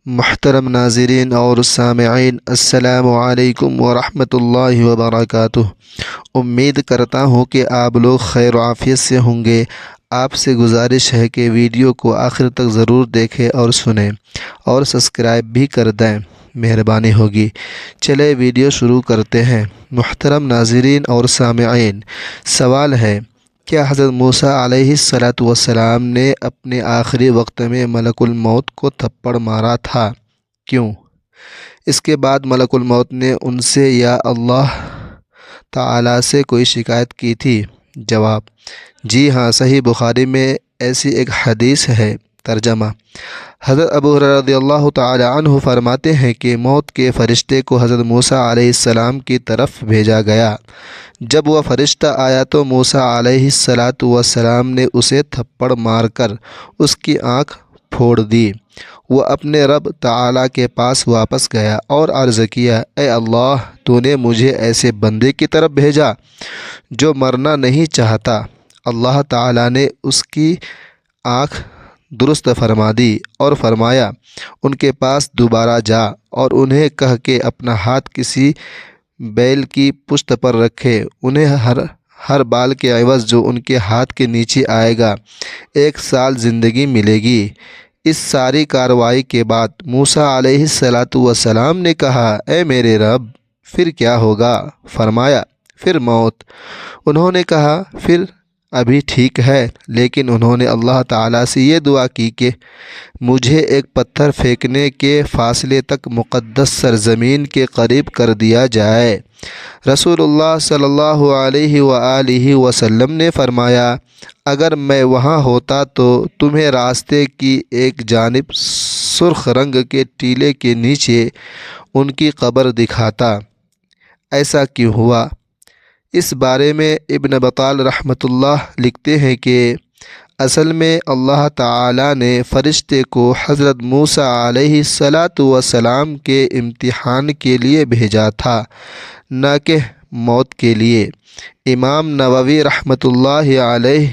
محترم ناظرین اور سامعین، السلام علیکم ورحمۃ اللہ وبرکاتہ۔ امید کرتا ہوں کہ آپ لوگ خیر و عافیت سے ہوں گے۔ آپ سے گزارش ہے کہ ویڈیو کو آخر تک ضرور دیکھیں اور سنیں اور سبسکرائب بھی کر دیں، مہربانی ہوگی۔ چلے ویڈیو شروع کرتے ہیں۔ محترم ناظرین اور سامعین، سوال ہے، کیا حضرت موسیٰ علیہ السلام نے اپنے آخری وقت میں ملک الموت کو تھپڑ مارا تھا؟ کیوں؟ اس کے بعد ملک الموت نے ان سے یا اللہ تعالیٰ سے کوئی شکایت کی تھی؟ جواب: جی ہاں، صحیح بخاری میں ایسی ایک حدیث ہے۔ ترجمہ: حضرت ابو ہریرہ رضی اللہ تعالی عنہ فرماتے ہیں کہ موت کے فرشتے کو حضرت موسیٰ علیہ السلام کی طرف بھیجا گیا۔ جب وہ فرشتہ آیا تو موسیٰ علیہ السلام نے اسے تھپڑ مار کر اس کی آنکھ پھوڑ دی۔ وہ اپنے رب تعالیٰ کے پاس واپس گیا اور عرض کیا، اے اللہ، تو نے مجھے ایسے بندے کی طرف بھیجا جو مرنا نہیں چاہتا۔ اللہ تعالیٰ نے اس کی آنکھ درست فرما دی اور فرمایا، ان کے پاس دوبارہ جا اور انہیں کہہ کہ اپنا ہاتھ کسی بیل کی پشت پر رکھے، انہیں ہر بال کے عوض جو ان کے ہاتھ کے نیچے آئے گا 1 سال زندگی ملے گی۔ اس ساری کارروائی کے بعد موسیٰ علیہ السلام نے کہا، اے میرے رب، پھر کیا ہوگا؟ فرمایا، پھر موت۔ انہوں نے کہا، پھر ابھی ٹھیک ہے، لیکن انہوں نے اللہ تعالیٰ سے یہ دعا کی کہ مجھے ایک پتھر پھینکنے کے فاصلے تک مقدس سرزمین کے قریب کر دیا جائے۔ رسول اللہ صلی اللہ علیہ وآلہ وسلم نے فرمایا، اگر میں وہاں ہوتا تو تمہیں راستے کی ایک جانب سرخ رنگ کے ٹیلے کے نیچے ان کی قبر دکھاتا۔ ایسا کیوں ہوا؟ اس بارے میں ابن بطال رحمۃ اللہ لکھتے ہیں کہ اصل میں اللہ تعالیٰ نے فرشتے کو حضرت موسیٰ علیہ السلام کے امتحان کے لیے بھیجا تھا، نہ کہ موت کے لیے۔ امام نووی رحمۃ اللہ علیہ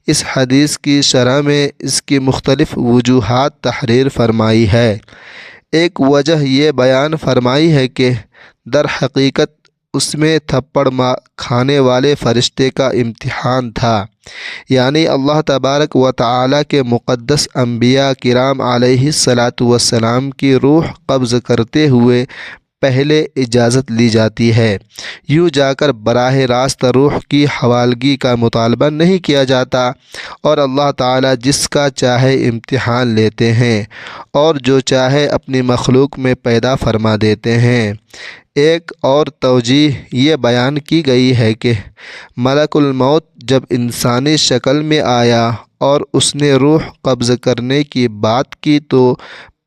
اس حدیث کی شرح میں اس کی مختلف وجوہات تحریر فرمائی ہے۔ ایک وجہ یہ بیان فرمائی ہے کہ در حقیقت اس میں تھپڑ کھانے والے فرشتے کا امتحان تھا، یعنی اللہ تبارک و تعالیٰ کے مقدس انبیاء کرام علیہ السلام کی روح قبض کرتے ہوئے پہلے اجازت لی جاتی ہے، یوں جا کر براہ راست روح کی حوالگی کا مطالبہ نہیں کیا جاتا، اور اللہ تعالیٰ جس کا چاہے امتحان لیتے ہیں اور جو چاہے اپنی مخلوق میں پیدا فرما دیتے ہیں۔ ایک اور توجیہ یہ بیان کی گئی ہے کہ ملک الموت جب انسانی شکل میں آیا اور اس نے روح قبض کرنے کی بات کی تو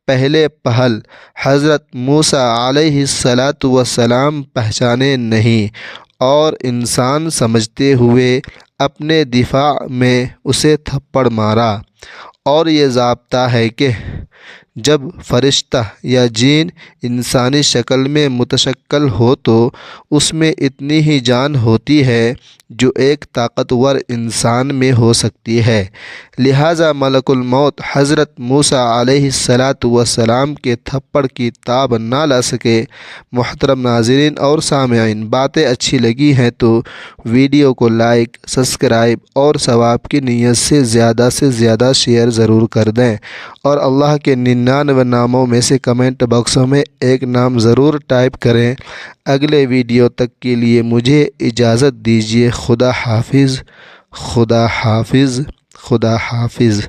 پہلے پہل حضرت موسیٰ علیہ السلام پہچانے نہیں اور انسان سمجھتے ہوئے اپنے دفاع میں اسے تھپڑ مارا۔ اور یہ ضابطہ ہے کہ جب فرشتہ یا جین انسانی شکل میں متشکل ہو تو اس میں اتنی ہی جان ہوتی ہے جو ایک طاقتور انسان میں ہو سکتی ہے، لہٰذا ملک الموت حضرت موسیٰ علیہ السلام کے تھپڑ کی تاب نہ لا سکے۔ محترم ناظرین اور سامعین، باتیں اچھی لگی ہیں تو ویڈیو کو لائک، سبسکرائب اور ثواب کی نیت سے زیادہ شیئر ضرور کر دیں، اور اللہ کے 99 ناموں میں سے کمنٹ باکسوں میں ایک نام ضرور ٹائپ کریں۔ اگلے ویڈیو تک کے لیے مجھے اجازت دیجیے۔ خدا حافظ، خدا حافظ، خدا حافظ۔